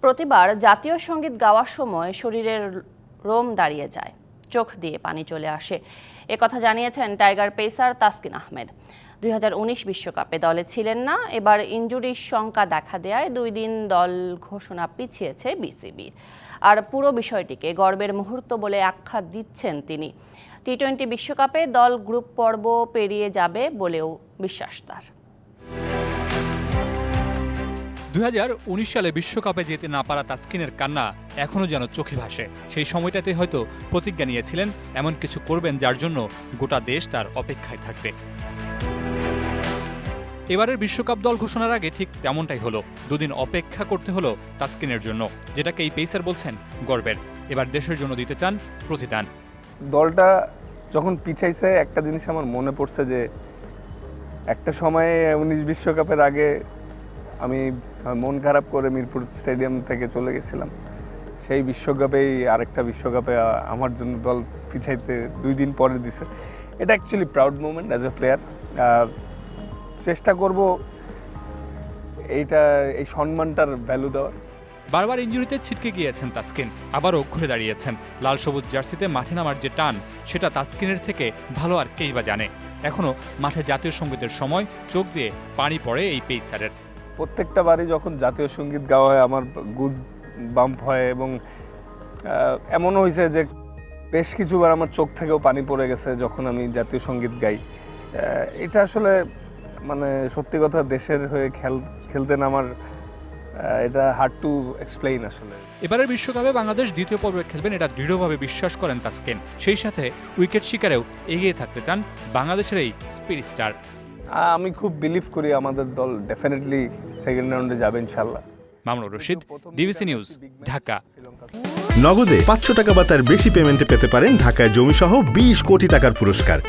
প্রতিবার জাতীয় সঙ্গীত গাওয়ার সময় শরীরের রোম দাঁড়িয়ে যায়, চোখ দিয়ে পানি চলে আসে। একথা জানিয়েছেন টাইগার পেসার তাসকিন আহমেদ। 2019 বিশ্বকাপে দলে ছিলেন না, এবার ইনজুরির শঙ্কা দেখা দেয়ায় 2 দিন দল ঘোষণা পিছিয়েছে বিসিবি। আর পুরো বিষয়টিকে গর্বের মুহূর্ত বলে আখ্যা দিচ্ছেন তিনি। টি-20 বিশ্বকাপে দল গ্রুপ পর্ব পেরিয়ে যাবে বলেও বিশ্বাস তার। 2019 সালে বিশ্বকাপে যেতে না পারা তাসকিনের কান্না এখনও যেন চোখে ভাসে। সেই সময়টাতে হয়তো প্রতিজ্ঞা নিয়েছিলেন এমন কিছু করবেন যার জন্য গোটা দেশ তার অপেক্ষায় থাকবে। এবারের বিশ্বকাপ দল ঘোষণার আগে ঠিক তেমনটাই হলো। 2 দিন অপেক্ষা করতে হলো তাসকিনের জন্য, যেটাকে এই পেসার বলছেন গর্বের। এবার দেশের জন্য দিতে চান প্রতিদান। দলটা যখন পিছাইছে, একটা জিনিস আমার মনে পড়ছে যে একটা সময়ে 19 বিশ্বকাপের আগে আমি মন খারাপ করে মিরপুর স্টেডিয়াম থেকে চলে গেছিলাম। সেই বিশ্বকাপেই আরেকটা বিশ্বকাপে আমার জন্য দল পিছাইতে 2 দিন পরে দিছে। এটা actually proud moment as a player. চেষ্টা করব এই সম্মানটার ভ্যালু দেওয়ার। বারবার ইনজুরিতে ছিটকে গিয়েছেন তাসকিন, আবারও ঘুরে দাঁড়িয়েছেন। লাল সবুজ জার্সিতে মাঠে নামার যে টান, সেটা তাসকিনের থেকে ভালো আর কেই বা জানে। এখনও মাঠে জাতীয় সঙ্গীতের সময় চোখ দিয়ে পানি পড়ে এই পেসারের। প্রত্যেকটা বারই যখন জাতীয় সঙ্গীত গাওয়া হয় আমার গুজ বাম্প হয়, এবং এমনও হয়েছে যে বেশ কিছুবার আমার চোখ থেকেও পানি পড়ে গেছে যখন আমি জাতীয় সঙ্গীত গাই। এটা আসলে মানে সত্যি কথা, দেশের হয়ে খেলতে নামার এটা হার্ড টু এক্সপ্লেইন আসলে। এবারের বিশ্বকাপে বাংলাদেশ দ্বিতীয় পর্বে খেলবেন, এটা দৃঢ়ভাবে বিশ্বাস করেন তাসকিন। সেই সাথে উইকেট শিকারেও এগিয়ে থাকতে চান বাংলাদেশের এই স্পিড স্টার। আমি খুব বিলিভ করি আমাদের দল ডেফিনেটলি সেকেন্ড রাউন্ডে যাবে ইনশাল্লাহ। Mamunur Rashid, DBC news, Dhaka. নগদে 500 টাকা বা তার বেশি পেমেন্টে পেতে পারেন ঢাকায় জমিসহ 20 কোটি টাকার পুরস্কার।